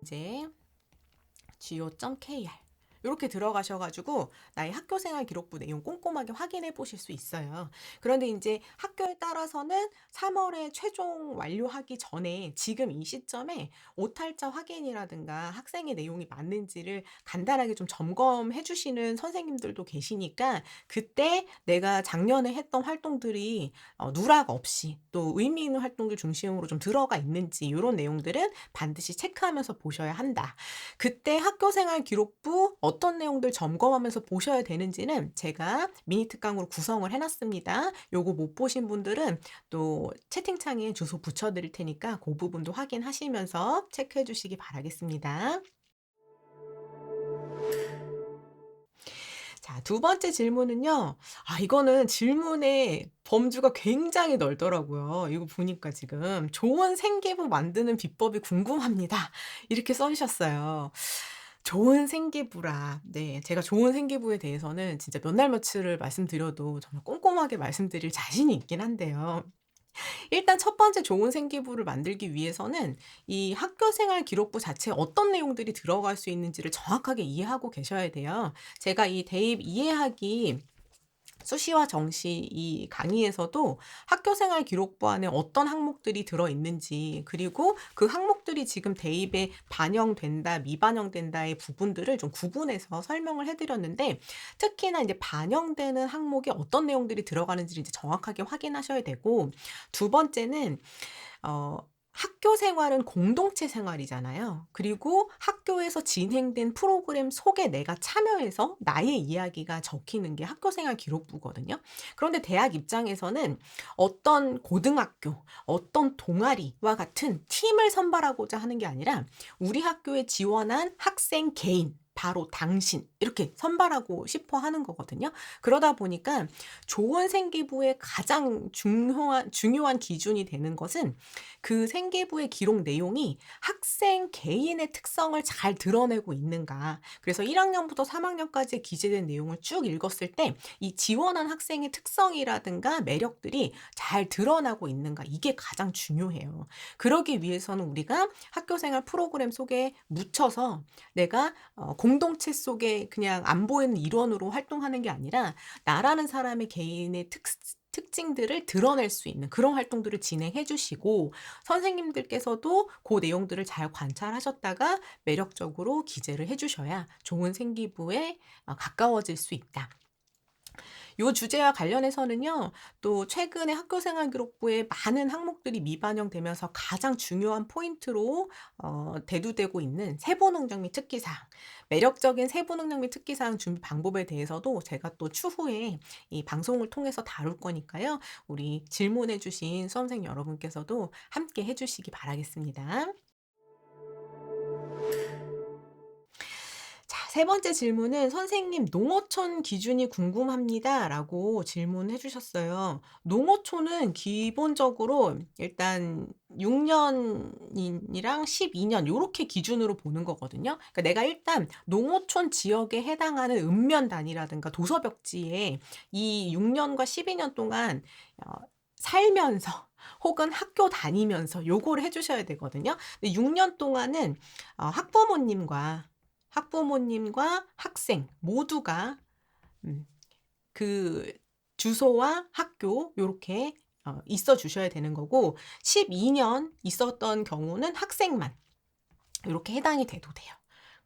이제 go.kr 이렇게 들어가셔가지고 나의 학교생활 기록부 내용 꼼꼼하게 확인해 보실 수 있어요. 그런데 이제 학교에 따라서는 3월에 최종 완료하기 전에 지금 이 시점에 오탈자 확인이라든가 학생의 내용이 맞는지를 간단하게 좀 점검해 주시는 선생님들도 계시니까 그때 내가 작년에 했던 활동들이 누락 없이 또 의미 있는 활동들 중심으로 좀 들어가 있는지 이런 내용들은 반드시 체크하면서 보셔야 한다. 그때 학교생활 기록부 어떤 내용들 점검하면서 보셔야 되는지는 제가 미니 특강으로 구성을 해 놨습니다. 요거 못 보신 분들은 또 채팅창에 주소 붙여 드릴 테니까 그 부분도 확인하시면서 체크해 주시기 바라겠습니다. 자, 두 번째 질문은요. 이거는 질문의 범주가 굉장히 넓더라고요. 이거 보니까 지금 "좋은 생기부 만드는 비법이 궁금합니다." 이렇게 써 주셨어요. 좋은 생기부라. 네. 제가 좋은 생기부에 대해서는 진짜 몇 날 며칠을 말씀드려도 정말 꼼꼼하게 말씀드릴 자신이 있긴 한데요. 일단 첫 번째 좋은 생기부를 만들기 위해서는 이 학교 생활 기록부 자체에 어떤 내용들이 들어갈 수 있는지를 정확하게 이해하고 계셔야 돼요. 제가 이 대입 이해하기 수시와 정시 이 강의에서도 학교 생활 기록부 안에 어떤 항목들이 들어있는지, 그리고 그 항목들이 지금 대입에 반영된다, 미반영된다의 부분들을 좀 구분해서 설명을 해드렸는데, 특히나 이제 반영되는 항목에 어떤 내용들이 들어가는지를 이제 정확하게 확인하셔야 되고, 두 번째는 어 학교 생활은 공동체 생활이잖아요. 그리고 학교에서 진행된 프로그램 속에 내가 참여해서 나의 이야기가 적히는 게 학교 생활 기록부거든요. 그런데 대학 입장에서는 어떤 고등학교, 어떤 동아리와 같은 팀을 선발하고자 하는 게 아니라 우리 학교에 지원한 학생 개인, 바로 당신 이렇게 선발하고 싶어 하는 거거든요. 그러다 보니까 좋은 생기부의 가장 중요한 기준이 되는 것은 그 생계부의 기록 내용이 학생 개인의 특성을 잘 드러내고 있는가. 그래서 1학년부터 3학년까지 기재된 내용을 쭉 읽었을 때 이 지원한 학생의 특성이라든가 매력들이 잘 드러나고 있는가. 이게 가장 중요해요. 그러기 위해서는 우리가 학교 생활 프로그램 속에 묻혀서 내가 공동체 속에 그냥 안 보이는 일원으로 활동하는 게 아니라 나라는 사람의 개인의 특징들을 드러낼 수 있는 그런 활동들을 진행해 주시고, 선생님들께서도 그 내용들을 잘 관찰하셨다가 매력적으로 기재를 해 주셔야 좋은 생기부에 가까워질 수 있다. 요 주제와 관련해서는요. 또 최근에 학교생활 기록부에 많은 항목들이 미반영되면서 가장 중요한 포인트로 대두되고 있는 세부 능력 및 특기사항, 매력적인 세부 능력 및 특기사항 준비 방법에 대해서도 제가 또 추후에 이 방송을 통해서 다룰 거니까요. 우리 질문해 주신 수험생 여러분께서도 함께 해 주시기 바라겠습니다. 자, 세 번째 질문은 "선생님 농어촌 기준이 궁금합니다."라고 질문해 주셨어요. 농어촌은 기본적으로 일단 6 년이랑 12년 요렇게 기준으로 보는 거거든요. 그러니까 내가 일단 농어촌 지역에 해당하는 읍면 단위라든가 도서벽지에 이 6 년과 12년 동안 어 살면서 혹은 학교 다니면서 요거를 해 주셔야 되거든요. 근데 6년 동안은 학부모님과 학생 모두가 음 그 주소와 학교 요렇게 있어 주셔야 되는 거고, 12년 있었던 경우는 학생만 요렇게 해당이 돼도 돼요.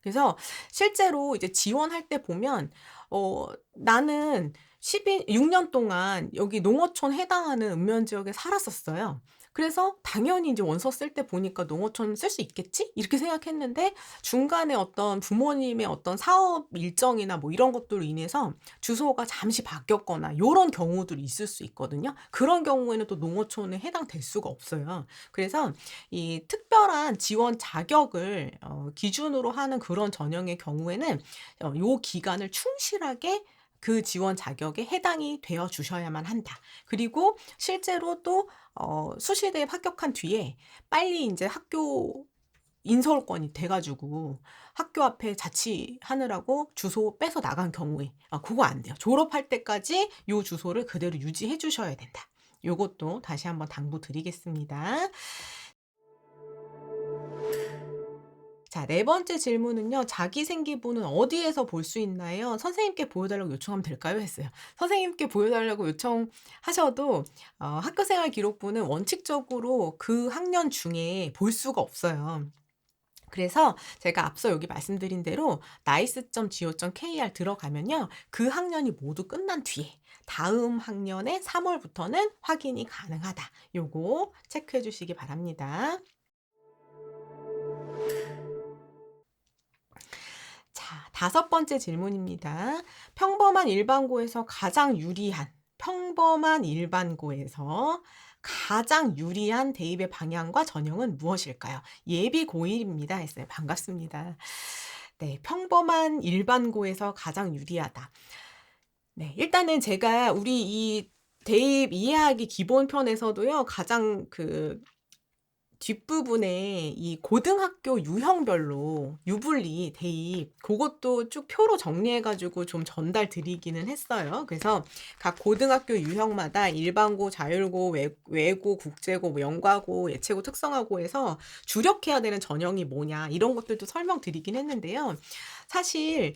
그래서 실제로 이제 지원할 때 보면 나는 6년 동안 여기 농어촌 해당하는 읍면 지역에 살았었어요. 그래서 당연히 이제 원서 쓸 때 보니까 '농어촌 쓸 수 있겠지?' 이렇게 생각했는데, 중간에 어떤 부모님의 어떤 사업 일정이나 뭐 이런 것들로 인해서 주소가 잠시 바뀌었거나 요런 경우들이 있을 수 있거든요. 그런 경우에는 또 농어촌에 해당될 수가 없어요. 그래서 이 특별한 지원 자격을 기준으로 하는 그런 전형의 경우에는 요 기간을 충실하게 그 지원 자격에 해당이 되어 주셔야만 한다. 그리고 실제로 또 수시대에 합격한 뒤에 빨리 인제 학교 인서울권이 돼 가지고 학교 앞에 자취하느라고 주소 빼서 나간 경우에 고거 안 돼요. 졸업할 때까지 요 주소를 그대로 유지해 주셔야 된다. 요것도 다시 한번 당부드리겠습니다. 자, 네 번째 질문은요. "자기 생기부는 어디에서 볼 수 있나요? 선생님께 보여달라고 요청하면 될까요?" 했어요. 선생님께 보여달라고 요청하셔도 학교생활 기록부는 원칙적으로 그 학년 중에 볼 수가 없어요. 그래서 제가 앞서 여기 말씀드린 대로 nice.go.kr 들어가면요. 그 학년이 모두 끝난 뒤에 다음 학년의 3 월부터는 확인이 가능하다. 요거 체크해 주시기 바랍니다. 자, 다섯 번째 질문입니다. 평범한 일반고에서 가장 유리한 대입의 방향과 전형은 무엇일까요? 예비 고1입니다 했어요. 반갑습니다. 네, 평범한 일반고에서 가장 유리하다. 네, 일단은 제가 우리 이 대입 이해하기 기본편에서도요. 가장 뒷부분에 이 고등학교 유형별로 유불리 대입 고것도 쭉 표로 정리해 가지고 좀 전달 드리기는 했어요. 그래서 각 고등학교 유형마다 일반고, 자율고, 외고, 국제고, 뭐 연과고, 예체고, 특성화고 해서 주력해야 되는 전형이 뭐냐 이런 것들도 설명드리긴 했는데요. 사실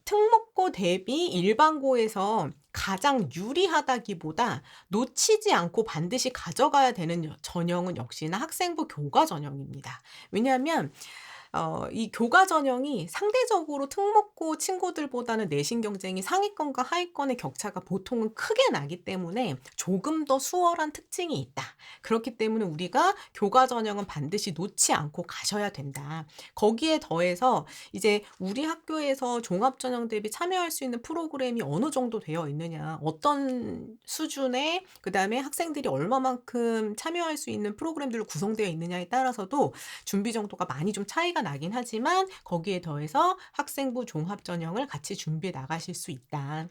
특목고 대비 일반고에서 가장 유리하다기보다 놓치지 않고 반드시 가져가야 되는 전형은 역시나 학생부 교과 전형입니다. 왜냐하면 이 교과 전형이 상대적으로 특목고 친구들보다는 내신 경쟁이 상위권과 하위권의 격차가 보통은 크게 나기 때문에 조금 더 수월한 특징이 있다. 그렇기 때문에 우리가 교과 전형은 반드시 놓지 않고 가셔야 된다. 거기에 더해서 이제 우리 학교에서 종합 전형 대비 참여할 수 있는 프로그램이 어느 정도 되어 있느냐, 어떤 수준의 그다음에 학생들이 얼마만큼 참여할 수 있는 프로그램들로 구성되어 있느냐에 따라서도 준비 정도가 많이 좀 차이가 나긴 하지만 거기에 더해서 학생부 종합 전형을 같이 준비해 나가실 수 있다.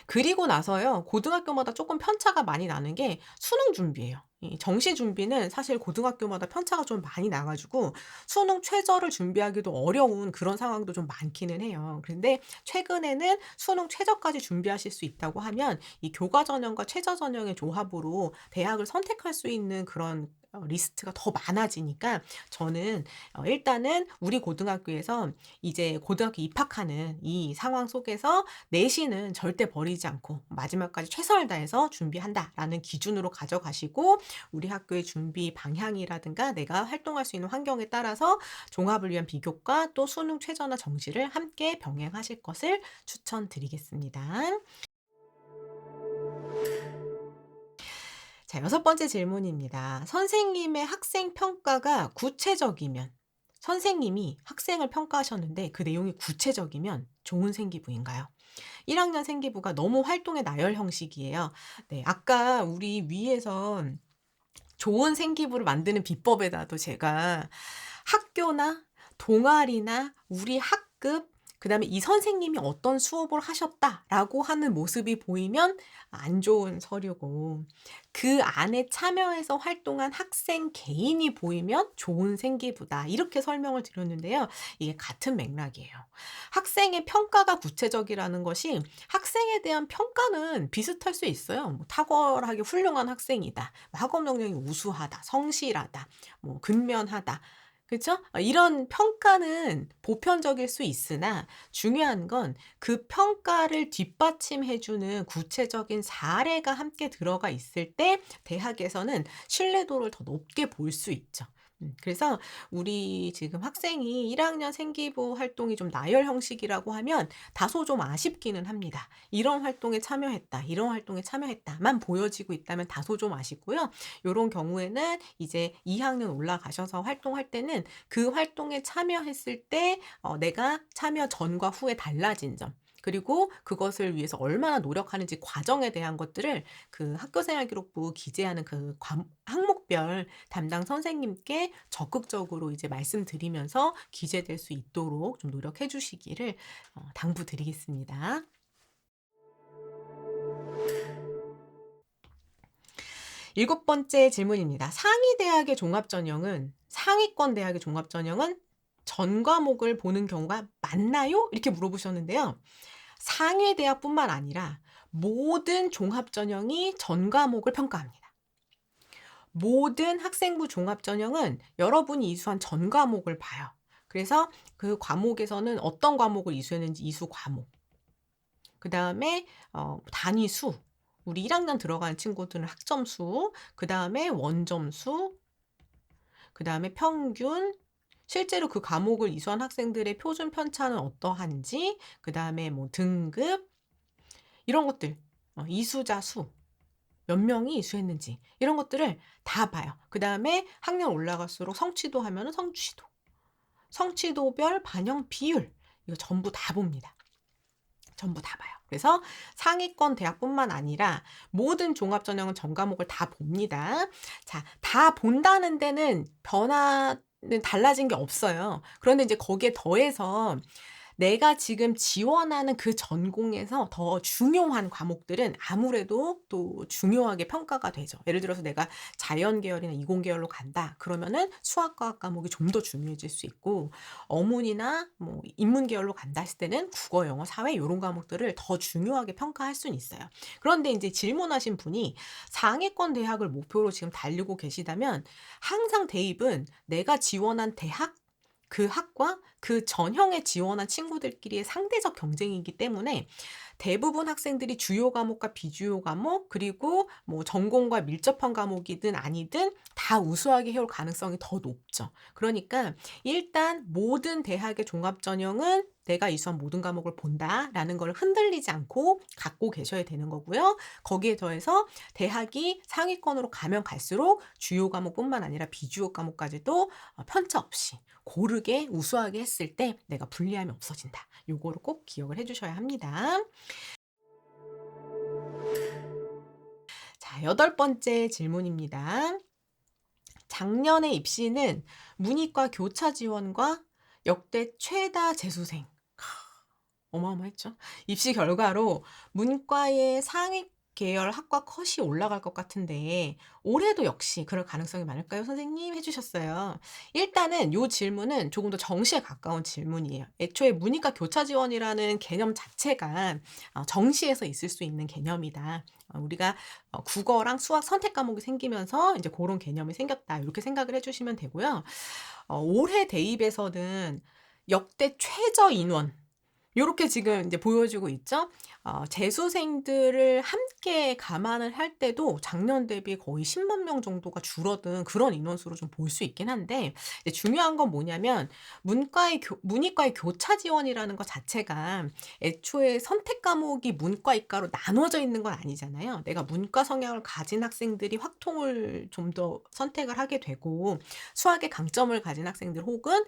그리고 나서요. 고등학교마다 조금 편차가 많이 나는 게 수능 준비예요. 이 정시 준비는 사실 고등학교마다 편차가 좀 많이 나 가지고 수능 최저를 준비하기도 어려운 그런 상황도 좀 많기는 해요. 그런데 최근에는 수능 최저까지 준비하실 수 있다고 하면 이 교과 전형과 최저 전형의 조합으로 대학을 선택할 수 있는 그런 리스트가 더 많아지니까 저는 일단은 우리 고등학교에서 이제 고등학교 입학하는 이 상황 속에서 내신은 절대 버리지 않고 마지막까지 최선을 다해서 준비한다라는 기준으로 가져가시고 우리 학교의 준비 방향이라든가 내가 활동할 수 있는 환경에 따라서 종합을 위한 비교과 또 수능 최저나 정시를 함께 병행하실 것을 추천드리겠습니다. 자, 여섯 번째 질문입니다. 선생님의 학생 평가가 구체적이면 선생님이 학생을 평가하셨는데 그 내용이 구체적이면 좋은 생기부인가요? 1 학년 생기부가 너무 활동의 나열 형식이에요. 네. 아까 우리 위에서 좋은 생기부를 만드는 비법에다도 제가 학교나 동아리나 우리 학급 그다음에 "이 선생님이 어떤 수업을 하셨다."라고 하는 모습이 보이면 안 좋은 서류고 그 안에 참여해서 활동한 학생 개인이 보이면 좋은 생기부다. 이렇게 설명을 드렸는데요. 이게 같은 맥락이에요. 학생의 평가가 구체적이라는 것이 학생에 대한 평가는 비슷할 수 있어요. 뭐 탁월하게 훌륭한 학생이다. 뭐 학업 능력이 우수하다. 성실하다. 뭐 근면하다. 그죠? 이런 평가는 보편적일 수 있으나 중요한 건 그 평가를 뒷받침해 주는 구체적인 사례가 함께 들어가 있을 때 대학에서는 신뢰도를 더 높게 볼 수 있죠. 그래서 우리 지금 학생이 1 학년 생기부 활동이 좀 나열 형식이라고 하면 다소 좀 아쉽기는 합니다. '이런 활동에 참여했다. 이런 활동에 참여했다.'만 보여지고 있다면 다소 좀 아쉽고요. 요런 경우에는 이제 2 학년 올라가셔서 활동할 때는 그 활동에 참여했을 때 내가 참여 전과 후에 달라진 점 그리고 그것을 위해서 얼마나 노력하는지 과정에 대한 것들을 그 학교생활기록부 기재하는 그 항목별 담당 선생님께 적극적으로 이제 말씀드리면서 기재될 수 있도록 좀 노력해 주시기를 당부드리겠습니다. 일곱 번째 질문입니다. 상위권 대학의 종합 전형은 전 과목을 보는 경우가 많나요? 이렇게 물어보셨는데요. 상위 대학뿐만 아니라 모든 종합 전형이 전 과목을 평가합니다. 모든 학생부 종합전형은 여러분이 이수한 전 과목을 봐요. 그래서 그 과목에서는 어떤 과목을 이수했는지 이수 과목, 그다음에 단위수, 우리 1 학년 들어가는 친구들은 학점수, 그다음에 원점수, 그다음에 평균, 실제로 그 과목을 이수한 학생들의 표준 편차는 어떠한지, 그다음에 뭐 등급, 이런 것들, 이수자 수, 몇 명이 이수했는지 이런 것들을 다 봐요. 그다음에 학년 올라갈수록 성취도 하면은 성취도, 성취도별 반영 비율, 이거 전부 다 봅니다. 전부 다 봐요. 그래서 상위권 대학뿐만 아니라 모든 종합전형은 전 과목을 다 봅니다. 자, 다 본다는 데는 변화는 달라진 게 없어요. 그런데 이제 거기에 더해서 내가 지금 지원하는 그 전공에서 더 중요한 과목들은 아무래도 또 중요하게 평가가 되죠. 예를 들어서 내가 자연 계열이나 이공 계열로 간다. 그러면은 수학과학 과목이 좀 더 중요해질 수 있고, 어문이나 뭐 인문 계열로 간다 했을 때는 국어, 영어, 사회 요런 과목들을 더 중요하게 평가할 수는 있어요. 그런데 이제 질문하신 분이 상위권 대학을 목표로 지금 달리고 계시다면 항상 대입은 내가 지원한 대학, 그 학과, 그 전형에 지원한 친구들끼리의 상대적 경쟁이기 때문에 대부분 학생들이 주요 과목과 비주요 과목, 그리고 뭐 전공과 밀접한 과목이든 아니든 다 우수하게 해올 가능성이 더 높죠. 그러니까 일단 모든 대학의 종합전형은 내가 이수한 모든 과목을 본다라는 걸 흔들리지 않고 갖고 계셔야 되는 거고요. 거기에 더해서 대학이 상위권으로 가면 갈수록 주요 과목뿐만 아니라 비주요 과목까지도 편차 없이 고르게 우수하게 했을 때 내가 불리함이 없어진다. 요거를 꼭 기억을 해 주셔야 합니다. 자, 8번째 질문입니다. 작년의 입시는 문이과 교차 지원과 역대 최다 재수생. 어마어마했죠. 입시 결과로 문과의 상위 계열 학과 컷이 올라갈 것 같은데 올해도 역시 그럴 가능성이 많을까요, 선생님? 해주셨어요. 일단은 요 질문은 조금 더 정시에 가까운 질문이에요. 애초에 문이과 교차 지원이라는 개념 자체가 정시에서 있을 수 있는 개념이다. 우리가 국어랑 수학 선택 과목이 생기면서 이제 그런 개념이 생겼다. 이렇게 생각을 해주시면 되고요. 올해 대입에서는 역대 최저 인원, 요렇게 지금 이제 보여주고 있죠. 재수생들을 함께 감안을 할 때도 작년 대비 거의 10만 명 정도가 줄어든 그런 인원수로 좀 볼 수 있긴 한데, 이제 중요한 건 뭐냐면 문이과의 교차 지원이라는 것 자체가 애초에 선택 과목이 문과, 이과로 나눠져 있는 건 아니잖아요. 내가 문과 성향을 가진 학생들이 확통을 좀 더 선택을 하게 되고, 수학의 강점을 가진 학생들 혹은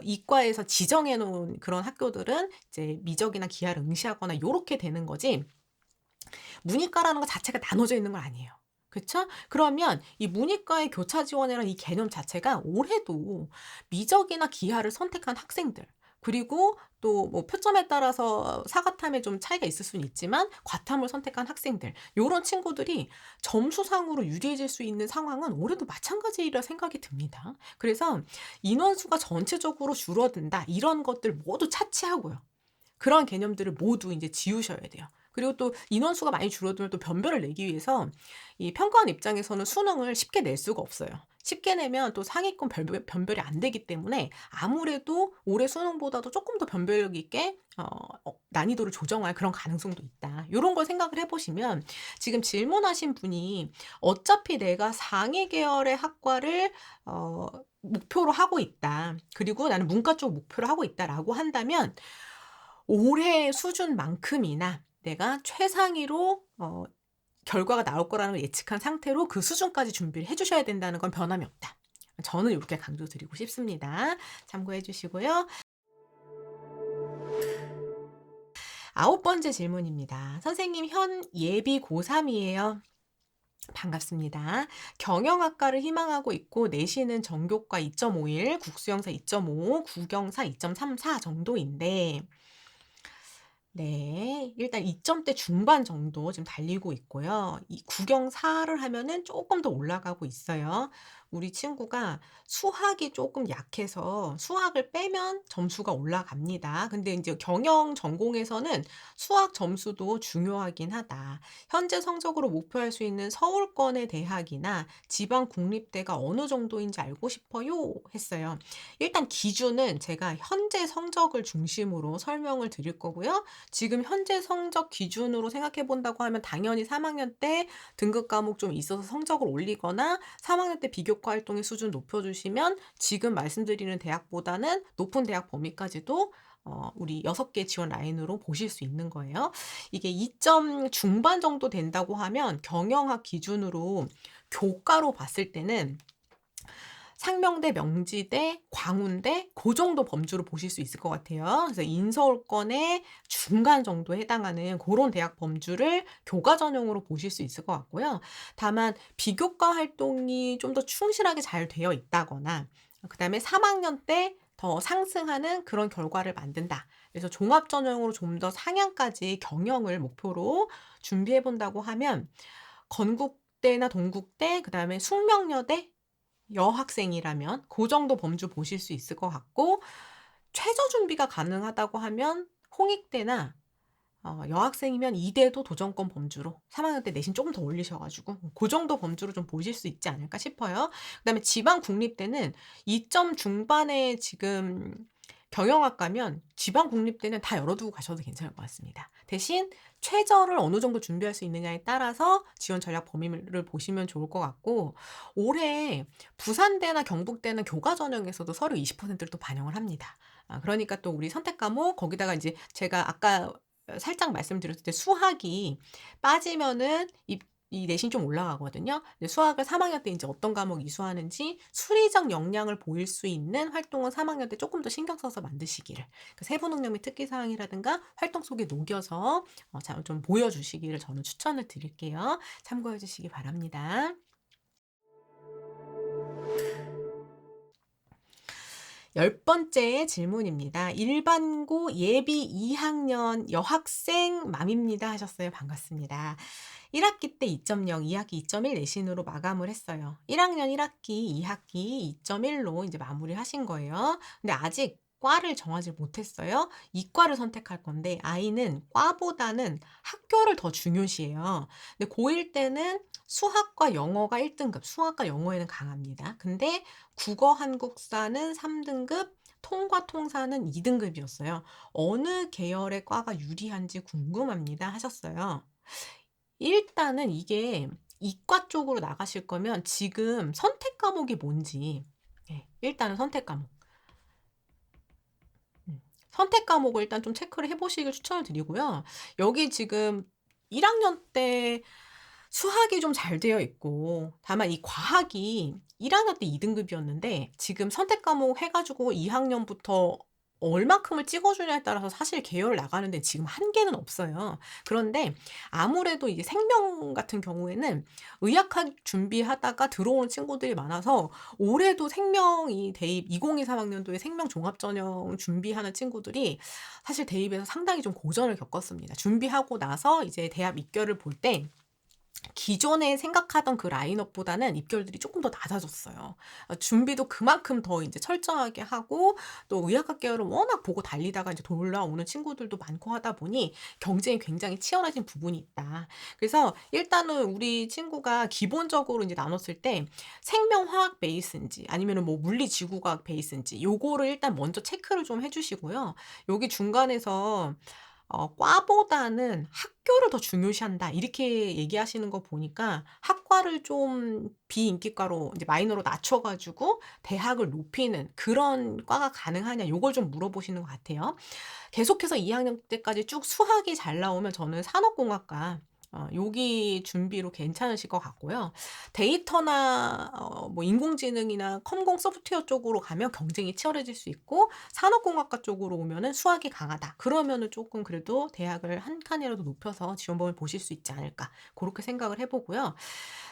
이과에서 지정해 놓은 그런 학교들은 이제 미적이나 기하를 응시하거나 요렇게 되는 거지, 문이과라는 것 자체가 나눠져 있는 건 아니에요. 그쵸? 그러면 이 문이과의 교차 지원이라는 이 개념 자체가 올해도 미적이나 기하를 선택한 학생들, 그리고 또 뭐 표점에 따라서 사과탐에 좀 차이가 있을 수는 있지만 과탐을 선택한 학생들, 요런 친구들이 점수상으로 유리해질 수 있는 상황은 올해도 마찬가지라 생각이 듭니다. 그래서 인원수가 전체적으로 줄어든다, 이런 것들 모두 차치하고요. 그런 개념들을 모두 이제 지우셔야 돼요. 그리고 또 인원수가 많이 줄어들면 또 변별을 내기 위해서 이 평가원 입장에서는 수능을 쉽게 낼 수가 없어요. 쉽게 내면 또 상위권 변별이 안 되기 때문에 아무래도 올해 수능보다도 조금 더 변별력 있게 난이도를 조정할 그런 가능성도 있다. 요런 걸 생각을 해보시면 지금 질문하신 분이 어차피 내가 상위 계열의 학과를 목표로 하고 있다. 그리고 나는 문과 쪽 목표로 하고 있다라고 한다면 올해 수준만큼이나 내가 최상위로 결과가 나올 거라는 걸 예측한 상태로 그 수준까지 준비를 해 주셔야 된다는 건 변함이 없다. 저는 이렇게 강조드리고 싶습니다. 참고해 주시고요. 9번째 질문입니다. 선생님, 현 예비 고3 이에요. 반갑습니다. 경영학과를 희망하고 있고 내신은 전교과 2.51, 국수영사 2.5, 국영사 2.34 정도인데, 네. 일단 2점대 중반 정도 지금 달리고 있고요. 이 국영사를 하면은 쪼끔 더 올라가고 있어요. 우리 친구가 수학이 조금 약해서 수학을 빼면 점수가 올라갑니다. 근데 인제 경영 전공에서는 수학 점수도 중요하긴 하다. "현재 성적으로 목표할 수 있는 서울권의 대학이나 지방 국립대가 어느 정도인지 알고 싶어요." 했어요. 일단 기준은 제가 현재 성적을 중심으로 설명을 드릴 거고요. 지금 현재 성적 기준으로 생각해 본다고 하면 당연히 3 학년 때 등급 과목 좀 있어서 성적을 올리거나 3 학년 때 비교과 활동의 수준 높여 주시면 지금 말씀드리는 대학보다는 높은 대학 범위까지도 우리 6개 지원 라인으로 보실 수 있는 거예요. 이게 2점 중반 정도 된다고 하면 경영학 기준으로 교과로 봤을 때는 상명대, 명지대, 광운대 고 정도 범주로 보실 수 있을 것 같아요. 그래서 인서울권의 중간 정도에 해당하는 고런 대학 범주를 교과 전형으로 보실 수 있을 것 같고요. 다만 비교과 활동이 좀 더 충실하게 잘 되어 있다거나 그다음에 3 학년 때 더 상승하는 그런 결과를 만든다. 그래서 종합 전형으로 좀 더 상향까지 경영을 목표로 준비해 본다고 하면 건국대나 동국대 그다음에 숙명여대 여학생이라면 고 정도 범주 보실 수 있을 것 같고 최저 준비가 가능하다고 하면 홍익대나 여학생이면 이대도 도전권 범주로 3 학년 때 내신 쪼금 더 올리셔 가지고 고 정도 범주로 좀 보실 수 있지 않을까 싶어요. 그다음에 지방 국립대는 2점 중반에 지금 경영학과면 지방 국립대는 다 열어 두고 가셔도 괜찮을 것 같습니다. 대신 최저를 어느 정도 준비할 수 있느냐에 따라서 지원 전략 범위를 보시면 좋을 것 같고 올해 부산대나 경북대는 교과 전형에서도 서류 20%를 또 반영을 합니다. 그러니까 또 우리 선택 과목 거기다가 인제 제가 아까 살짝 말씀드렸을 때 수학이 빠지면은 이 내신이 좀 올라가거든요. 근데 수학을 3 학년 때 인제 어떤 과목 이수하는지 수리적 역량을 보일 수 있는 활동은 3 학년 때 쪼끔 더 신경 써서 만드시기를 그 세부 능력 및 특기 사항이라든가 활동 속에 녹여서 자 좀 보여 주시기를 저는 추천을 드릴게요. 참고해 주시기 바랍니다. 10번째 질문입니다. "일반고 예비 2 학년 여학생 맘입니다." 하셨어요. 반갑습니다. 1 학기 때 2.0, 2 학기 2.1 내신으로 마감을 했어요. 1 학년 1 학기, 2 학기 2.1로 인제 마무리하신 거예요. 근데 아직 과를 정하지 못했어요. 이과를 선택할 건데 아이는 과보다는 학교를 더 중요시해요. 근데 고1 때는 수학과 영어가 1 등급, 수학과 영어에는 강합니다. 근데 국어, 한국사는 3 등급, 통과, 통사는 2 등급이었어요. "어느 계열의 과가 유리한지 궁금합니다." 하셨어요. 일단은 이게 이과 쪽으로 나가실 거면 지금 선택 과목이 뭔지 일단은 선택 과목. 선택 과목을 일단 좀 체크를 해 보시길 추천을 드리고요. 여기 지금 1 학년 때 수학이 좀 잘 되어 있고 다만 이 과학이 1 학년 때 2 등급이었는데 지금 선택 과목 해 가지고 2 학년부터 얼마큼을 찍어 주냐에 따라서 사실 계열 나가는 데는 지금 한계는 없어요. 그런데 아무래도 이제 생명 같은 경우에는 의학학 준비하다가 들어오는 친구들이 많아서 올해도 생명이 대입 2023 학년도에 생명 종합 전형 준비하는 친구들이 사실 대입에서 상당히 좀 고전을 겪었습니다. 준비하고 나서 이제 대학 입결을 볼때 기존에 생각하던 그 라인업보다는 입결들이 쪼끔 더 낮아졌어요. 준비도 그만큼 더 인제 철저하게 하고 또 의학학 계열은 워낙 보고 달리다가 인제 돌아오는 친구들도 많고 하다 보니 경쟁이 굉장히 치열해진 부분이 있다. 그래서 일단은 우리 친구가 기본적으로 인제 나눴을 때 생명화학 베이스인지 아니면은 뭐 물리지구과학 베이스인지 요거를 일단 먼저 체크를 좀 해 주시고요. 여기 중간에서 "과보다는 학교를 더 중요시한다." 이렇게 얘기하시는 거 보니까 학과를 좀 비인기과로 이제 마이너로 낮춰 가지고 대학을 높이는 그런 과가 가능하냐 요걸 좀 물어보시는 것 같아요. 계속해서 2 학년 때까지 쭉 수학이 잘 나오면 저는 산업공학과 요기 준비로 괜찮으실 것 같고요. 데이터나 뭐 인공지능이나 컴공 소프트웨어 쪽으로 가면 경쟁이 치열해질 수 있고 산업공학과 쪽으로 오면은 수학이 강하다. 그러면은 쪼끔 그래도 대학을 한 칸이라도 높여서 지원번을 보실 수 있지 않을까 고렇게 생각을 해 보고요.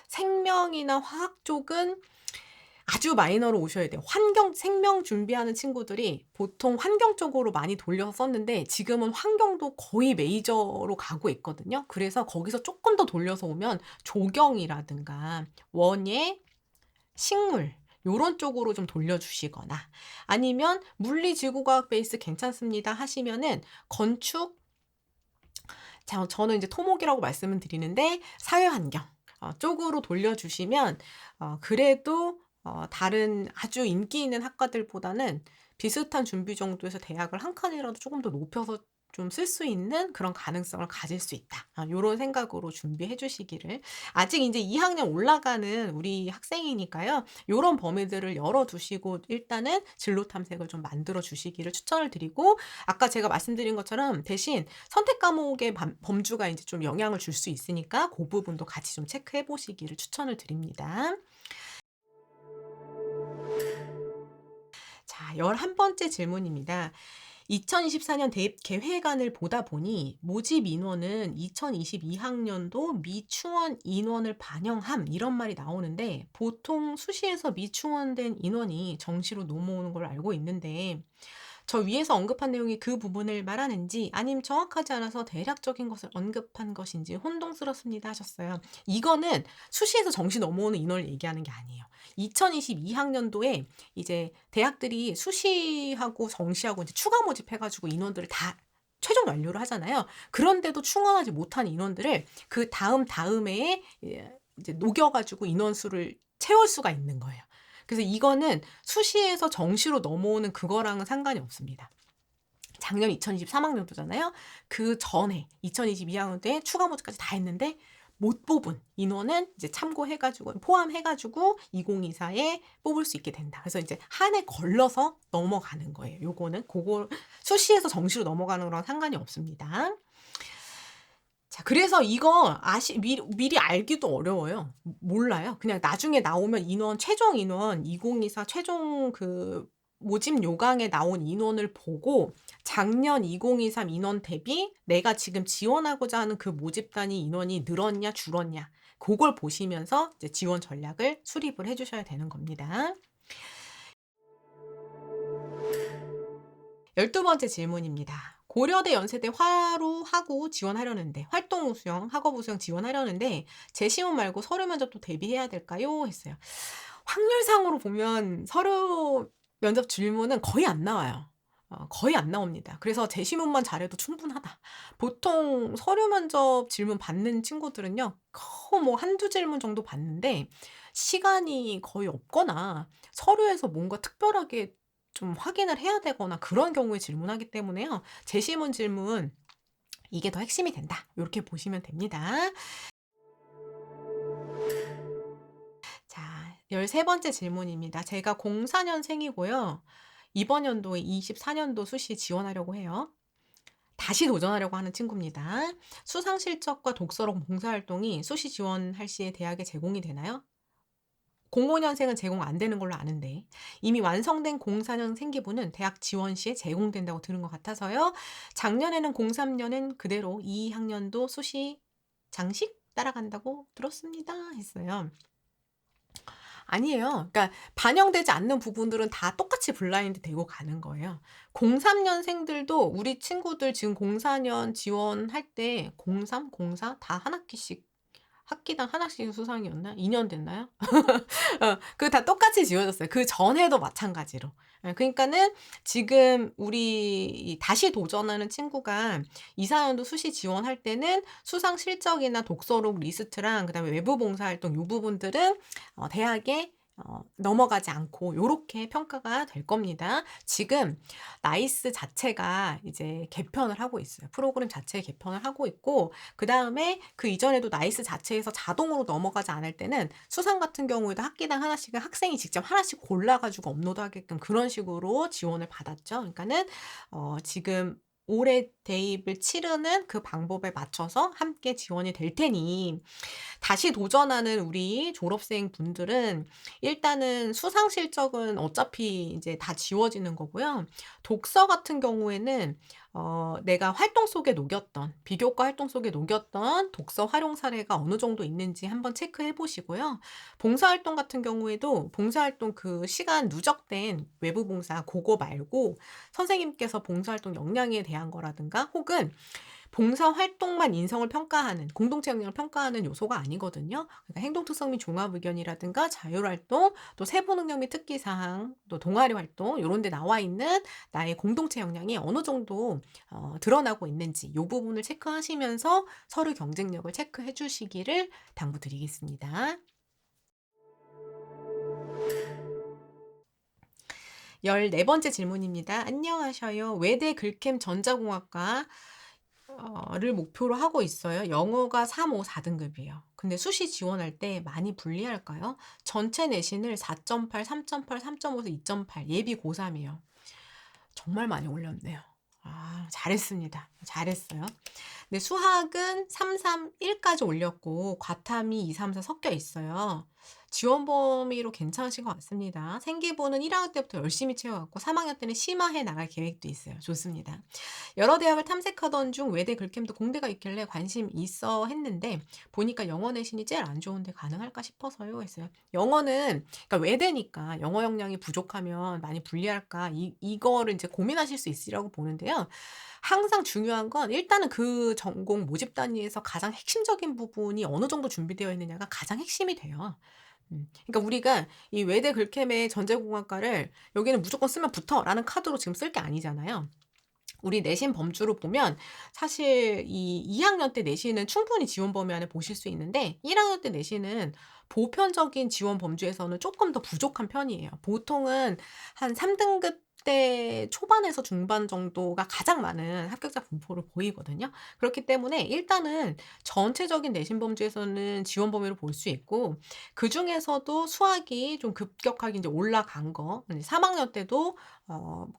생명이나 화학 쪽은 아주 마이너로 오셔야 돼요. 환경 생명 준비하는 친구들이 보통 환경 쪽으로 많이 돌려서 썼는데 지금은 환경도 거의 메이저로 가고 있거든요. 그래서 거기서 쪼끔 더 돌려서 오면 조경이라든가 원예, 식물 요런 쪽으로 좀 돌려주시거나, 아니면 물리지구과학 베이스 괜찮습니다 하시면은 건축, 자 저는 이제 토목이라고 말씀을 드리는데 사회환경 쪽으로 돌려주시면 그래도 다른 아주 인기 있는 학과들보다는 비슷한 준비 정도에서 대학을 한 칸이라도 조금 더 높여서 좀 쓸 수 있는 그런 가능성을 가질 수 있다. 요런 생각으로 준비해 주시기를. 아직 인제 2 학년 올라가는 우리 학생이니까요. 요런 범위들을 열어 두시고 일단은 진로 탐색을 좀 만들어 주시기를 추천을 드리고, 아까 제가 말씀드린 것처럼 대신 선택 과목의 범주가 인제 좀 영향을 줄 수 있으니까 고 부분도 같이 좀 체크해 보시기를 추천을 드립니다. 자, 11 번째 질문입니다. 2024년 대입 계획안을 보다 보니 모집 인원은 2022 학년도 미충원 인원을 반영함 이런 말이 나오는데, 보통 수시에서 미충원된 인원이 정시로 넘어오는 걸로 알고 있는데 저 위에서 언급한 내용이 그 부분을 말하는지 아님 정확하지 않아서 대략적인 것을 언급한 것인지 혼동스럽습니다 하셨어요. 이거는 수시에서 정시 넘어오는 인원을 얘기하는 게 아니에요. 2022 학년도에 이제 대학들이 수시하고 정시하고 이제 추가 모집해 가지고 인원들을 다 최종 완료를 하잖아요. 그런데도 충원하지 못한 인원들을 그다음 해에 이제 녹여 가지고 인원수를 채울 수가 있는 거예요. 그래서 이거는 수시에서 정시로 넘어오는 그거랑은 상관이 없습니다. 작년 2023 학년도잖아요. 그 전에 2022 학년도에 추가 모집까지 다 했는데 못 뽑은 인원은 이제 참고해 가지고 포함해 가지고 2024에 뽑을 수 있게 된다. 그래서 이제 한 해 걸러서 넘어가는 거예요. 요거는 고거 수시에서 정시로 넘어가는 거랑 상관이 없습니다. 자, 그래서 이거 미리 알기도 어려워요. 몰라요. 그냥 나중에 나오면 인원 최종 인원 2024 최종 그 모집 요강에 나온 인원을 보고 작년 2023 인원 대비 내가 지금 지원하고자 하는 그 모집단위 인원이 늘었냐 줄었냐 고걸 보시면서 이제 지원 전략을 수립을 해 주셔야 되는 겁니다. 12번째 질문입니다. 고려대, 연세대 화로 하고 지원하려는데 활동 우수형, 학업 우수형 지원하려는데 재시험 말고 서류 면접도 대비해야 될까요? 했어요. 확률상으로 보면 서류 면접 질문은 거의 안 나와요. 거의 안 나옵니다. 그래서 재시험만 잘해도 충분하다. 보통 서류 면접 질문 받는 친구들은요. 뭐 한두 질문 정도 받는데 시간이 거의 없거나 서류에서 뭔가 특별하게 좀 확인을 해야 되거나 그런 경우에 질문하기 때문에요. 재시문 질문 이게 더 핵심이 된다. 요렇게 보시면 됩니다. 자, 13번째 질문입니다. 제가 04년생이고요. 이번 연도에 24년도 수시 지원하려고 해요. 다시 도전하려고 하는 친구입니다. 수상 실적과 독서록 봉사활동이 수시 지원할 시에 대학에 제공이 되나요? 05년생은 제공 안 되는 걸로 아는데 이미 완성된 04년 생기부는 대학 지원 시에 제공된다고 들은 것 같아서요. 작년에는 03년은 그대로 2학년도 수시 장식 따라간다고 들었습니다 했어요. 아니에요. 그러니까 반영되지 않는 부분들은 다 똑같이 블라인드 되고 가는 거예요. 03년생들도 우리 친구들 지금 04년 지원할 때 03, 04 다 한 학기씩 학기당 하나씩 수상이었나? 2년 됐나요? 그거 다 똑같이 지워졌어요. 그전에도 마찬가지로. 예, 그러니까는 지금 우리 다시 도전하는 친구가 2-4 년도 수시 지원할 때는 수상 실적이나 독서록 리스트랑 그다음에 외부 봉사활동 요 부분들은 대학에 넘어가지 않고 요렇게 평가가 될 겁니다. 지금 나이스 자체가 이제 개편을 하고 있어요. 프로그램 자체 개편을 하고 있고, 그다음에 그 이전에도 나이스 자체에서 자동으로 넘어가지 않을 때는 수상 같은 경우에도 학기당 하나씩은 학생이 직접 하나씩 골라 가지고 업로드하게끔 그런 식으로 지원을 받았죠. 그러니까는 지금 올해 대입을 치르는 그 방법에 맞춰서 함께 지원이 될 테니 다시 도전하는 우리 졸업생 분들은 일단은 수상 실적은 어차피 이제 다 지워지는 거고요. 독서 같은 경우에는 내가 활동 속에 녹였던 비교과 활동 속에 녹였던 독서 활용 사례가 어느 정도 있는지 한번 체크해 보시고요. 봉사활동 같은 경우에도 봉사활동 그 시간 누적된 외부 봉사 고거 말고 선생님께서 봉사활동 역량에 대한 대한 거라든가 혹은 봉사활동만 인성을 평가하는 공동체 역량을 평가하는 요소가 아니거든요. 그러니까 행동 특성 및 종합 의견이라든가 자율활동, 또 세부 능력 및 특기 사항, 또 동아리 활동 요런 데 나와 있는 나의 공동체 역량이 어느 정도 드러나고 있는지 요 부분을 체크하시면서 서로 경쟁력을 체크해 주시기를 당부드리겠습니다. 14번째 질문입니다. "안녕하셔요. 외대 글캠 전자공학과 를 목표로 하고 있어요. 영어가 3, 5, 4등급이에요. 근데 수시 지원할 때 많이 불리할까요? 전체 내신을 4.8, 3.8, 3.5에서 2.8 예비 고3이에요. 정말 많이 올렸네요. 아 잘했습니다. 잘했어요. 네 수학은 3, 3, 1까지 올렸고 과탐이 2, 3, 4 섞여 있어요. 지원 범위로 괜찮으신 것 같습니다. 생기부는 1학년 때부터 열심히 채워갔고 3학년 때는 심화해 나갈 계획도 있어요. 좋습니다. 여러 대학을 탐색하던 중 외대 글캠도 공대가 있길래 관심 있어 했는데 보니까 영어 내신이 제일 안 좋은데 가능할까 싶어서요 했어요. 영어는 그러니까 외대니까 영어 역량이 부족하면 많이 불리할까 이거를 이제 고민하실 수 있으리라고 보는데요. 항상 중요한 건 일단은 그 전공 모집 단위에서 가장 핵심적인 부분이 어느 정도 준비되어 있느냐가 가장 핵심이 돼요. 그러니까 우리가 이 외대 글캠의 전자공학과를 "여기는 무조건 쓰면 붙어."라는 카드로 지금 쓸 게 아니잖아요. 우리 내신 범주로 보면 사실 이 2 학년 때 내신은 충분히 지원 범위 안에 보실 수 있는데 1 학년 때 내신은 보편적인 지원 범주에서는 쪼끔 더 부족한 편이에요. 보통은 한 3 등급대 초반에서 중반 정도가 가장 많은 합격자 분포를 보이거든요. 그렇기 때문에 일단은 전체적인 내신 범주에서는 지원 범위로 볼 수 있고 그중에서도 수학이 좀 급격하게 인제 올라간 거 3 학년 때도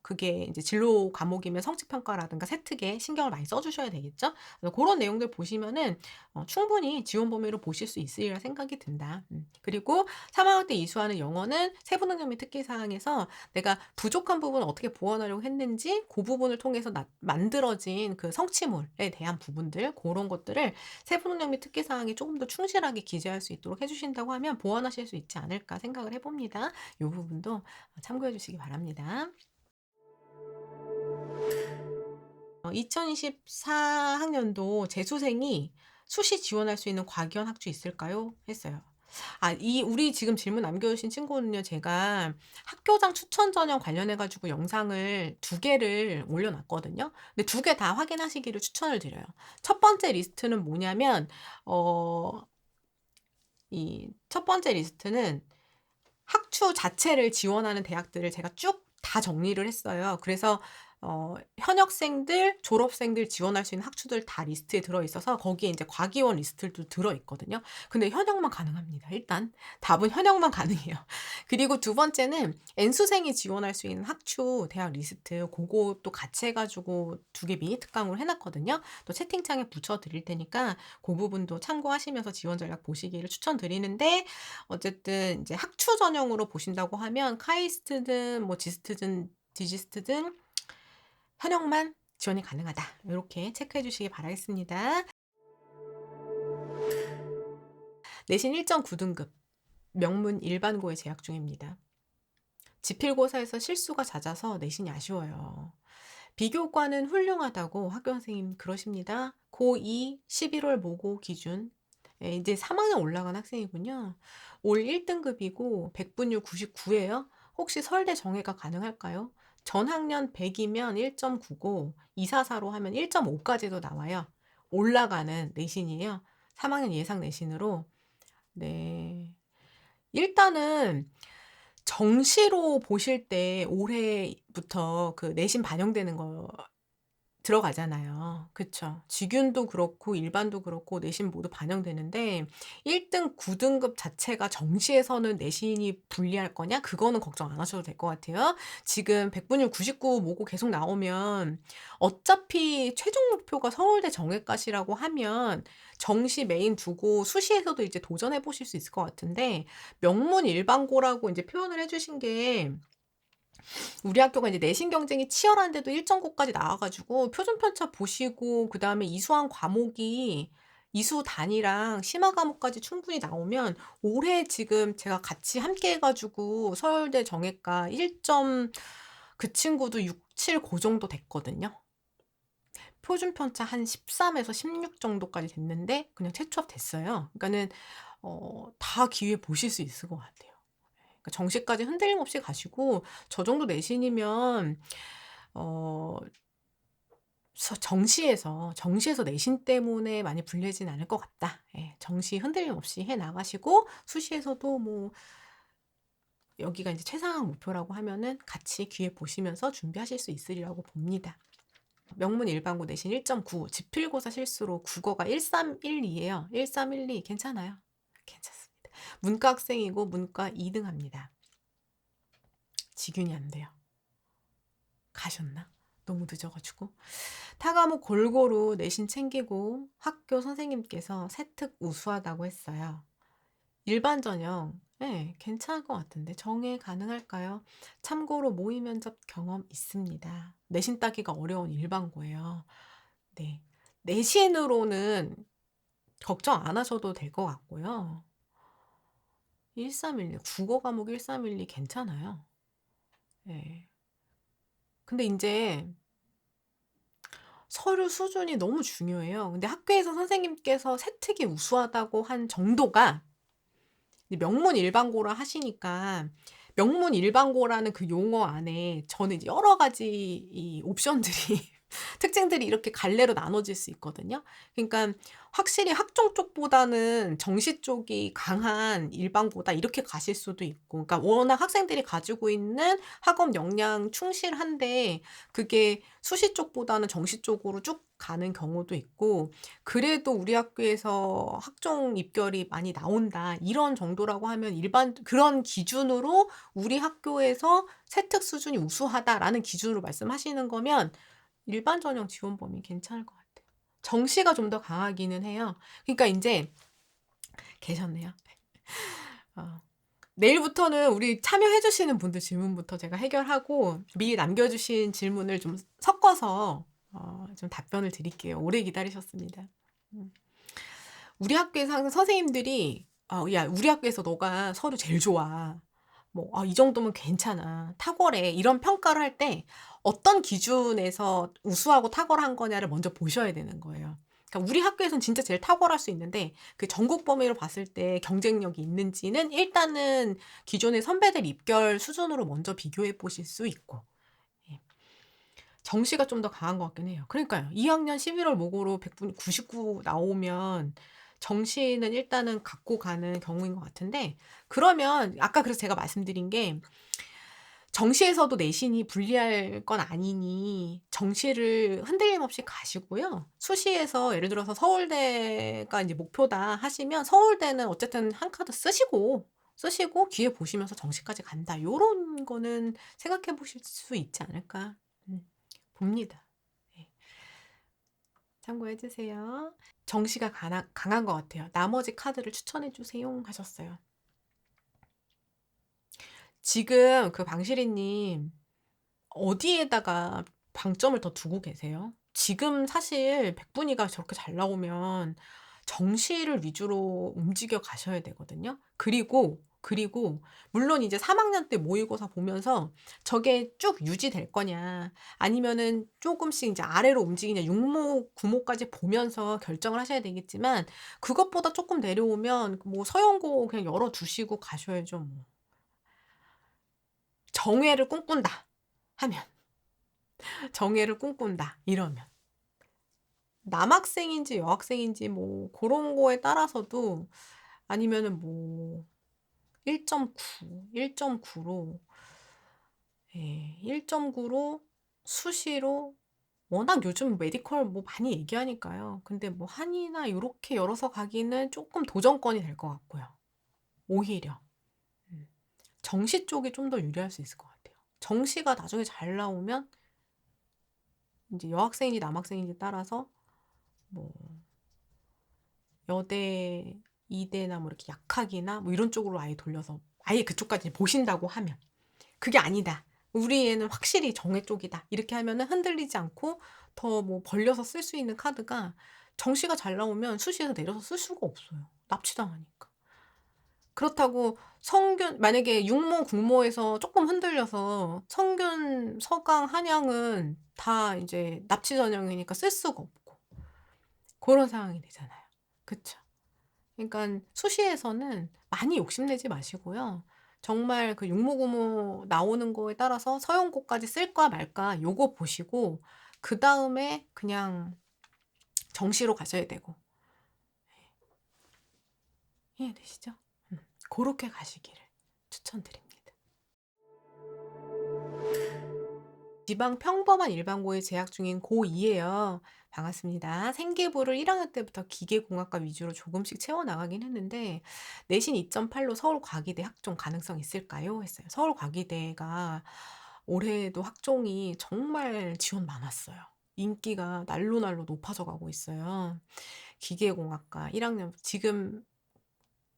그게 이제 진로 과목이면 성취 평가라든가 세특에 신경을 많이 써 주셔야 되겠죠. 그래서 고런 내용들 보시면은 충분히 지원 범위로 보실 수 있으리라 생각이 든다. 그리고 3 학년 때 이수하는 영어는 세부 능력 및 특기 사항에서 내가 부족한 부분을 어떻게 보완하려고 했는지 고 부분을 통해서 만들어진 그 성취물에 대한 부분들 고런 것들을 세부 능력 및 특기 사항에 조금 더 충실하게 기재할 수 있도록 해 주신다고 하면 보완하실 수 있지 않을까 생각을 해 봅니다. 요 부분도 참고해 주시기 바랍니다. 2024 학년도 재수생이 수시 지원할 수 있는 과기원 학주 있을까요? 했어요. 이 우리 지금 질문 남겨 주신 친구는요. 제가 학교장 추천 전형 관련해 가지고 영상을 2 개를 올려 놨거든요. 근데 2개 다 확인하시기를 추천을 드려요. 첫 번째 리스트는 뭐냐면 어 이 첫 번째 리스트는 학추 자체를 지원하는 대학들을 제가 쭉 다 정리를 했어요. 그래서 현역생들, 졸업생들 지원할 수 있는 학추들 다 리스트에 들어 있어서 거기에 인제 과기원 리스트도 들어 있거든요. 근데 현역만 가능합니다 일단. 답은 현역만 가능해요. 그리고 두 번째는 N수생이 지원할 수 있는 학추 대학 리스트 고것도 같이 해 가지고 2개 미니 특강으로 해 놨거든요. 또 채팅창에 붙여 드릴 테니까 고 부분도 참고하시면서 지원 전략 보시기를 추천드리는데 어쨌든 인제 학추 전형으로 보신다고 하면 카이스트든 뭐 지스트든 디지스트든 현역만 지원이 가능하다. 요렇게 체크해 주시기 바라겠습니다. 내신 1.9 등급 명문 일반고에 재학 중입니다. 지필고사에서 실수가 잦아서 내신이 아쉬워요. 비교과는 훌륭하다고 학교 선생님 그러십니다. 고2 11월 모고 기준. 예 이제 3 학년 올라간 학생이군요. 올 1 등급이고 백분율 99 예요. 혹시 서울대 정예가 가능할까요? 전학년 100 이면 1.9고 244로 하면 1.5 까지도 나와요. 올라가는 내신이에요. 3 학년 예상 내신으로. 네. 일단은 정시로 보실 때 올해부터 그 내신 반영되는 거 들어가잖아요. 그쵸. 직윤도 그렇고 일반도 그렇고 내신 모두 반영되는데 1 등 9 등급 자체가 정시에서는 내신이 불리할 거냐? 그거는 걱정 안 하셔도 될 것 같아요. 지금 백분율 99 모고 계속 나오면 어차피 최종 목표가 서울대 정예과시라고 하면 정시 메인 두고 수시에서도 이제 도전해 보실 수 있을 것 같은데 명문 일반고라고 인제 표현을 해 주신 게 우리 학교가 이제 내신 경쟁이 치열한데도 1.9까지 나와 가지고 표준 편차 보시고 그다음에 이수한 과목이 이수 단위랑 심화 과목까지 충분히 나오면 올해 지금 제가 같이 함께 해 가지고 서울대 정예과 1점 그 친구도 6, 7 고 정도 됐거든요. 표준 편차 한 13에서 16 정도까지 됐는데 그냥 채취업 됐어요. 그러니까는 다 기회 보실 수 있을 것 같아요. 그러니까 정시까지 흔들림 없이 가시고 저 정도 내신이면 어 정시에서 내신 때문에 많이 불리진 않을 것 같다. 예. 정시 흔들림 없이 해 나가시고 수시에서도 뭐 여기가 인제 최상학 목표라고 하면은 같이 기회 보시면서 준비하실 수 있으리라고 봅니다. 명문 일반고 내신 1.9, 지필고사 실수로 국어가 1312 예요. 1312 괜찮아요. 괜찮습니다. 문과 학생이고 문과 2등 합니다. 직윤이 안 돼요. 가셨나? 너무 늦어 가지고. 타 과목 골고루 내신 챙기고 학교 선생님께서 세특 우수하다고 했어요. 일반 전형 예 괜찮을 것 같은데 정해 가능할까요? 참고로 모의 면접 경험 있습니다. 내신 따기가 어려운 일반고예요. 네. 내신으로는 걱정 안 하셔도 될 것 같고요. 1312 국어 과목 1312 괜찮아요. 예. 근데 인제 서류 수준이 너무 중요해요. 근데 학교에서 선생님께서 세특이 우수하다고 한 정도가 이제 명문 일반고라 하시니까 명문 일반고라는 그 용어 안에 저는 이제 여러 가지 이 옵션들이 특징들이 이렇게 갈래로 나눠질 수 있거든요. 그러니까 확실히 학종 쪽보다는 정시 쪽이 강한 일반고다 이렇게 가실 수도 있고 그러니까 워낙 학생들이 가지고 있는 학업 역량 충실한데 그게 수시 쪽보다는 정시 쪽으로 쭉 가는 경우도 있고 그래도 우리 학교에서 학종 입결이 많이 나온다. 이런 정도라고 하면 일반 그런 기준으로 우리 학교에서 세특 수준이 우수하다라는 기준으로 말씀하시는 거면 일반 전형 지원 범위 괜찮을 것 같아요. 정시가 좀 더 강하기는 해요. 그러니까 인제 계셨네요. 어. 내일부터는 우리 참여해 주시는 분들 질문부터 제가 해결하고 미리 남겨 주신 질문을 좀 섞어서 좀 답변을 드릴게요. 오래 기다리셨습니다. 음. 우리 학교에서 항상 선생님들이 "야 우리 학교에서 너가 서류 제일 좋아." 뭐 이 정도면 괜찮아. 탁월해." 이런 평가를 할 때 어떤 기준에서 우수하고 탁월한 거냐를 먼저 보셔야 되는 거예요. 그러니까 우리 학교에선 진짜 제일 탁월할 수 있는데 그 전국 범위로 봤을 때 경쟁력이 있는지는 일단은 기존의 선배들 입결 수준으로 먼저 비교해 보실 수 있고 예. 정시가 좀 더 강한 것 같긴 해요. 그러니까요. 2 학년 11월 모고로 100분 99 나오면 정시는 일단은 갖고 가는 경우인 것 같은데 그러면 아까 그래서 제가 말씀드린 게 정시에서도 내신이 불리할 건 아니니 정시를 흔들림 없이 가시고요. 수시에서 예를 들어서 서울대가 인제 목표다 하시면 서울대는 어쨌든 한 카드 쓰시고 기회 보시면서 정시까지 간다. 요런 거는 생각해 보실 수 있지 않을까 봅니다. 네. 참고해 주세요. 정시가 강한 것 같아요. "나머지 카드를 추천해 주세요." 하셨어요. 지금 그 방실이 님 어디에다가 방점을 더 두고 계세요? 지금 사실 백분위가 저렇게 잘 나오면 정시를 위주로 움직여 가셔야 되거든요. 그리고 물론 이제 3 학년 때 모의고사 보면서 저게 쭉 유지될 거냐 아니면은 쪼금씩 이제 아래로 움직이냐 6 모 9 모까지 보면서 결정을 하셔야 되겠지만 그것보다 쪼끔 내려오면 뭐 서영고 그냥 열어 두시고 가셔야죠 뭐. 정예를 꿈꾼다 하면. 정예를 꿈꾼다 이러면. 남학생인지 여학생인지 뭐 고런 거에 따라서도 아니면은 뭐 1.9, 1.9로 예 1.9로 수시로 워낙 요즘 메디컬 뭐 많이 얘기하니까요. 근데 뭐 한이나 요렇게 열어서 가기는 쪼끔 도전권이 될 것 같고요. 오히려. 음. 정시 쪽이 좀 더 유리할 수 있을 것 같아요. 정시가 나중에 잘 나오면 인제 여학생인지 남학생인지 따라서 뭐 여대, 이대나 뭐 이렇게 약학이나 뭐 이런 쪽으로 아예 돌려서 아예 그쪽까지 보신다고 하면. 그게 아니다. 우리 애는 확실히 정예 쪽이다. 이렇게 하면은 흔들리지 않고 더 뭐 벌려서 쓸 수 있는 카드가 정시가 잘 나오면 수시에서 내려서 쓸 수가 없어요. 납치당하니까. 그렇다고 성균 만약에 육모, 국모에서 쪼끔 흔들려서 성균, 서강, 한양은 다 이제 납치 전형이니까 쓸 수가 없고 고런 상황이 되잖아요. 그쵸? 그러니깐 수시에서는 많이 욕심내지 마시고요. 정말 그 육모, 고모 나오는 거에 따라서 서용고까지 쓸까 말까 요거 보시고 그다음에 그냥 정시로 가셔야 되고. 이해되시죠? 고렇게 가시기를 추천드립니다. 지방 평범한 일반고에 재학 중인 고2예요. 반갑습니다. 생기부를 1학년 때부터 기계공학과 위주로 조금씩 채워나가긴 했는데 내신 2.8로 서울과기대 학종 가능성 있을까요? 했어요. 서울과기대가 올해도 학종이 정말 지원 많았어요. 인기가 날로 날로 높아져 가고 있어요. 기계공학과 1학년 지금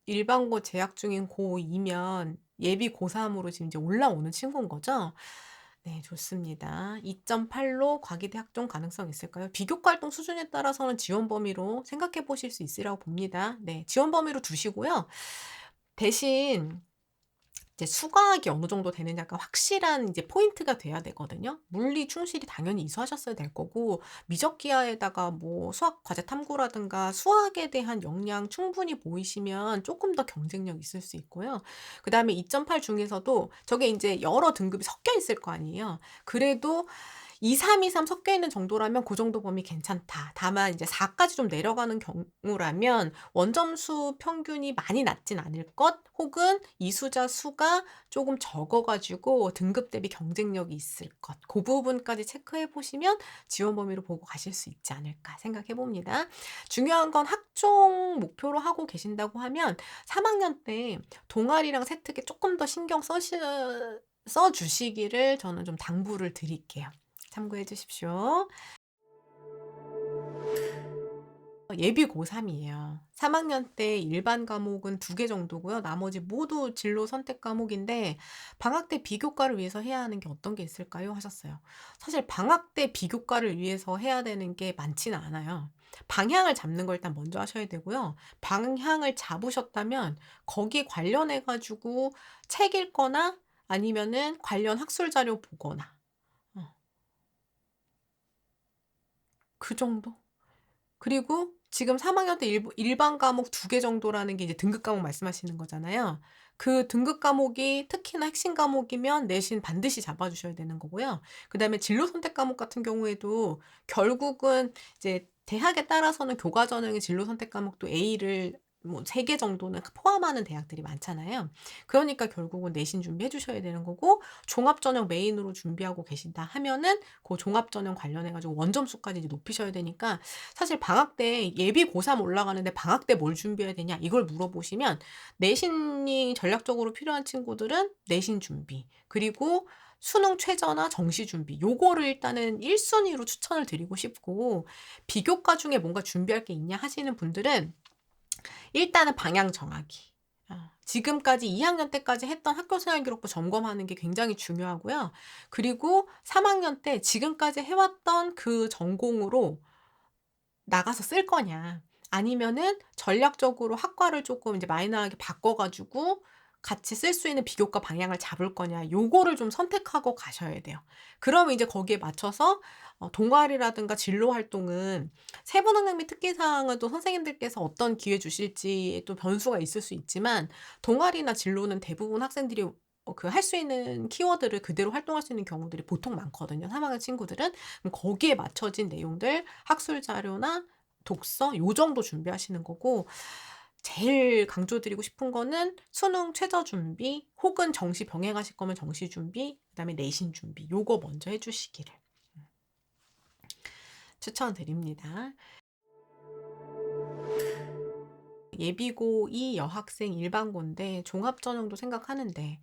일반고 재학 중인 고2면 예비 고3으로 지금 이제 올라오는 친구인 거죠? 네, 좋습니다. 2.8로 과기대 학종 가능성 있을까요? 비교과 활동 수준에 따라서는 지원 범위로 생각해 보실 수 있으라고 봅니다. 네, 지원 범위로 두시고요. 대신 이제 수강학이 어느 정도 되느냐가 약간 확실한 이제 포인트가 돼야 되거든요. 물리 충실히 당연히 이수하셨어야 될 거고 미적 기하에다가 뭐 수학 과제 탐구라든가 수학에 대한 역량 충분히 보이시면 조금 더 경쟁력 있을 수 있고요. 그다음에 2.8 중에서도 저게 인제 여러 등급이 섞여 있을 거 아니에요. 그래도 2, 3, 2, 3 섞여 있는 정도라면 고 정도 범위 괜찮다. 다만 이제 4 까지 좀 내려가는 경우라면 원점수 평균이 많이 낮진 않을 것 혹은 이수자 수가 조금 적어 가지고 등급 대비 경쟁력이 있을 것. 고 부분까지 체크해 보시면 지원 범위로 보고 가실 수 있지 않을까 생각해 봅니다. 중요한 건 학종 목표로 하고 계신다고 하면 3 학년 때 동아리랑 세특에 쪼끔 더 신경 써 주시기를 저는 좀 당부를 드릴게요. 참고해 주십시오. 예비 고3이에요. 3 학년 때 일반 과목은 2개 정도고요. 나머지 모두 진로 선택 과목인데 "방학 때 비교과를 위해서 해야 하는 게 어떤 게 있을까요?" 하셨어요. 사실 방학 때 비교과를 위해서 해야 되는 게 많지는 않아요. 방향을 잡는 걸 일단 먼저 하셔야 되고요. 방향을 잡으셨다면 거기에 관련해 가지고 책 읽거나 아니면은 관련 학술 자료 보거나 어 그 정도? 그리고 지금 3 학년 때 일반 과목 2개 정도라는 게 이제 등급 과목 말씀하시는 거잖아요. 그 등급 과목이 특히나 핵심 과목이면 내신 반드시 잡아 주셔야 되는 거고요. 그다음에 진로 선택 과목 같은 경우에도 결국은 이제 대학에 따라서는 교과 전형의 진로 선택 과목도 A를 뭐 3개 정도는 포함하는 대학들이 많잖아요. 그러니까 결국은 내신 준비해 주셔야 되는 거고 종합 전형 메인으로 준비하고 계신다 하면은 고 종합 전형 관련해 가지고 원점수까지 이제 높이셔야 되니까 사실 방학 때 예비 고3 올라가는데 "방학 때 뭘 준비해야 되냐?" 이걸 물어보시면 내신이 전략적으로 필요한 친구들은 내신 준비 그리고 수능 최저나 정시 준비 요거를 일단은 1 순위로 추천을 드리고 싶고 비교과 중에 뭔가 준비할 게 있냐 하시는 분들은 일단은 방향 정하기. 지금까지 2 학년 때까지 했던 학교 생활 기록부 점검하는 게 굉장히 중요하고요. 그리고 3 학년 때 지금까지 해 왔던 그 전공으로 나가서 쓸 거냐 아니면은 전략적으로 학과를 쪼끔 이제 마이너하게 바꿔 가지고 같이 쓸 수 있는 비교과 방향을 잡을 거냐 요거를 좀 선택하고 가셔야 돼요. 그러면 이제 거기에 맞춰서 동아리라든가 진로 활동은 세부 능력 및 특기 사항은 또 선생님들께서 어떤 기회 주실지 또 변수가 있을 수 있지만 동아리나 진로는 대부분 학생들이 그 할 수 있는 키워드를 그대로 활동할 수 있는 경우들이 보통 많거든요, 3 학년 친구들은. 그럼 거기에 맞춰진 내용들 학술 자료나 독서 요 정도 준비하시는 거고 제일 강조드리고 싶은 거는 수능 최저 준비 혹은 정시 병행하실 거면 정시 준비 그다음에 내신 준비 요거 먼저 해 주시기를 추천드립니다. 예비고 2 여학생 일반고인데 종합 전형도 생각하는데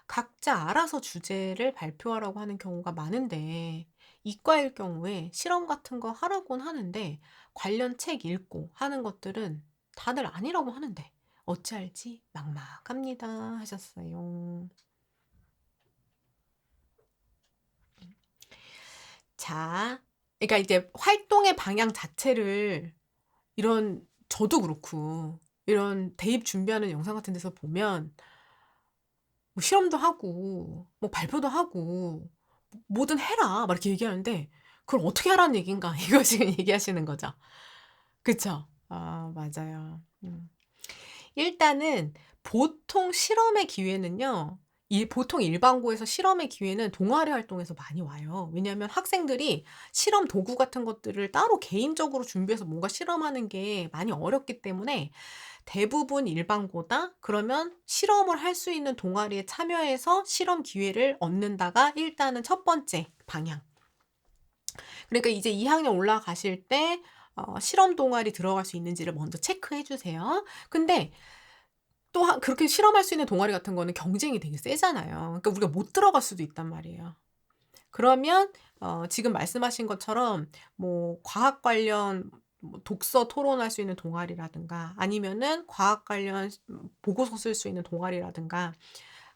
각자 알아서 주제를 발표하라고 하는 경우가 많은데 이과일 경우에 실험 같은 거 하라고는 하는데 관련 책 읽고 하는 것들은 다들 아니라고 하는데 어찌할지 막막합니다 하셨어요. 자, 그러니까 이제 활동의 방향 자체를 이런 저도 그렇고 이런 대입 준비하는 영상 같은 데서 보면 뭐 "실험도 하고 뭐 발표도 하고 뭐든 해라." 막 이렇게 얘기하는데 "그걸 어떻게 하라는 얘기인가?" 이거 지금 얘기하시는 거죠. 그쵸? 아 맞아요. 일단은 보통 실험의 기회는요. 보통 일반고에서 실험의 기회는 동아리 활동에서 많이 와요. 왜냐하면 학생들이 실험 도구 같은 것들을 따로 개인적으로 준비해서 뭔가 실험하는 게 많이 어렵기 때문에 대부분 일반고다 그러면 실험을 할 수 있는 동아리에 참여해서 실험 기회를 얻는다가 일단은 첫 번째 방향. 그러니까 이제 2 학년 올라가실 때 실험 동아리 들어갈 수 있는지를 먼저 체크해 주세요. 근데 또 그렇게 실험할 수 있는 동아리 같은 거는 경쟁이 되게 세잖아요. 그러니까 우리가 못 들어갈 수도 있단 말이에요. 그러면 지금 말씀하신 것처럼 뭐 과학 관련 뭐 독서 토론할 수 있는 동아리라든가 아니면은 과학 관련 보고서 쓸 수 있는 동아리라든가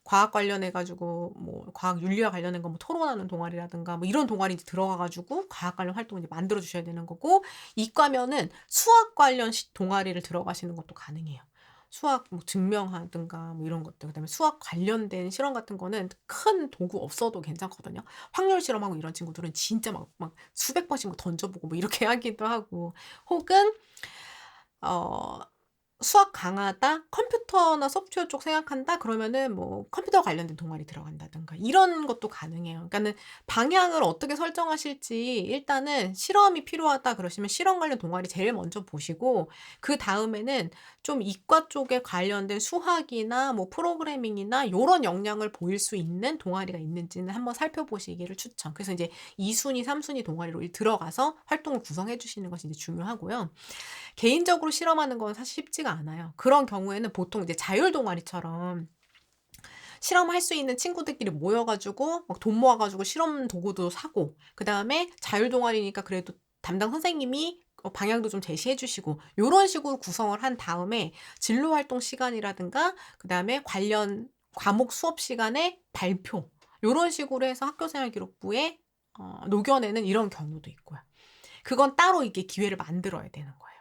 과학 관련해 가지고 뭐 과학 윤리와 관련된 거 뭐 토론하는 동아리라든가 뭐 이런 동아리 이제 들어가 가지고 과학 관련 활동을 이제 만들어 주셔야 되는 거고 이과면은 수학 관련 동아리를 들어가시는 것도 가능해요. 수학 뭐 증명하든가 뭐 이런 것들 그다음에 수학 관련된 실험 같은 거는 큰 도구 없어도 괜찮거든요. 확률 실험하고 이런 친구들은 진짜 막 수백 번씩 막 던져 보고 뭐 이렇게 하기도 하고 혹은 어 수학 강하다, 컴퓨터나 소프트웨어 쪽 생각한다 그러면은 뭐 컴퓨터 관련된 동아리 들어간다든가 이런 것도 가능해요. 그러니까는 방향을 어떻게 설정하실지 일단은 실험이 필요하다 그러시면 실험 관련 동아리 제일 먼저 보시고 그다음에는 좀 이과 쪽에 관련된 수학이나 뭐 프로그래밍이나 요런 역량을 보일 수 있는 동아리가 있는지는 한번 살펴보시기를 추천. 그래서 이제 2 순위, 3 순위 동아리로 들어가서 활동을 구성해 주시는 것이 이제 중요하고요. 개인적으로 실험하는 건 사실 쉽지가 않아요. 그런 경우에는 보통 이제 자율 동아리처럼 실험할 수 있는 친구들끼리 모여 가지고 막 돈 모아 가지고 실험 도구도 사고 그다음에 자율 동아리니까 그래도 담당 선생님이 방향도 좀 제시해 주시고 요런 식으로 구성을 한 다음에 진로 활동 시간이라든가 그다음에 관련 과목 수업 시간에 발표 요런 식으로 해서 학교생활 기록부에 녹여내는 이런 경우도 있고요. 그건 따로 이게 기회를 만들어야 되는 거예요.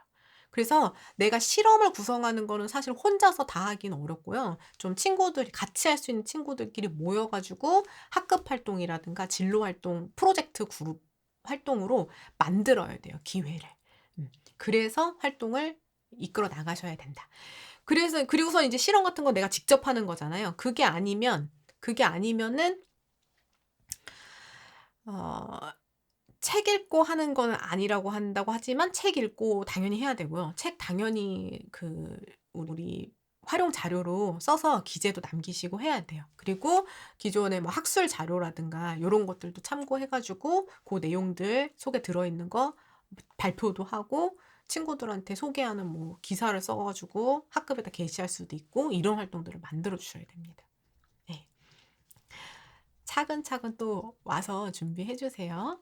그래서 내가 실험을 구성하는 거는 사실 혼자서 다 하기는 어렵고요. 좀 친구들이 같이 할 수 있는 친구들끼리 모여 가지고 학급 활동이라든가 진로 활동, 프로젝트 그룹 활동으로 만들어야 돼요, 기회를. 그래서 활동을 이끌어 나가셔야 된다. 그래서 그리고서 인제 실험 같은 건 내가 직접 하는 거잖아요. 그게 아니면은 어 책 읽고 하는 건 아니라고 한다고 하지만 책 읽고 당연히 해야 되고요. 책 당연히 우리 활용 자료로 써서 기재도 남기시고 해야 돼요. 그리고 기존에 뭐 학술 자료라든가 요런 것들도 참고해 가지고 고 내용들 속에 들어 있는 거 발표도 하고 친구들한테 소개하는 뭐 기사를 써 가지고 학급에다 게시할 수도 있고 이런 활동들을 만들어 주셔야 됩니다. 네. 차근차근 또 와서 준비해 주세요.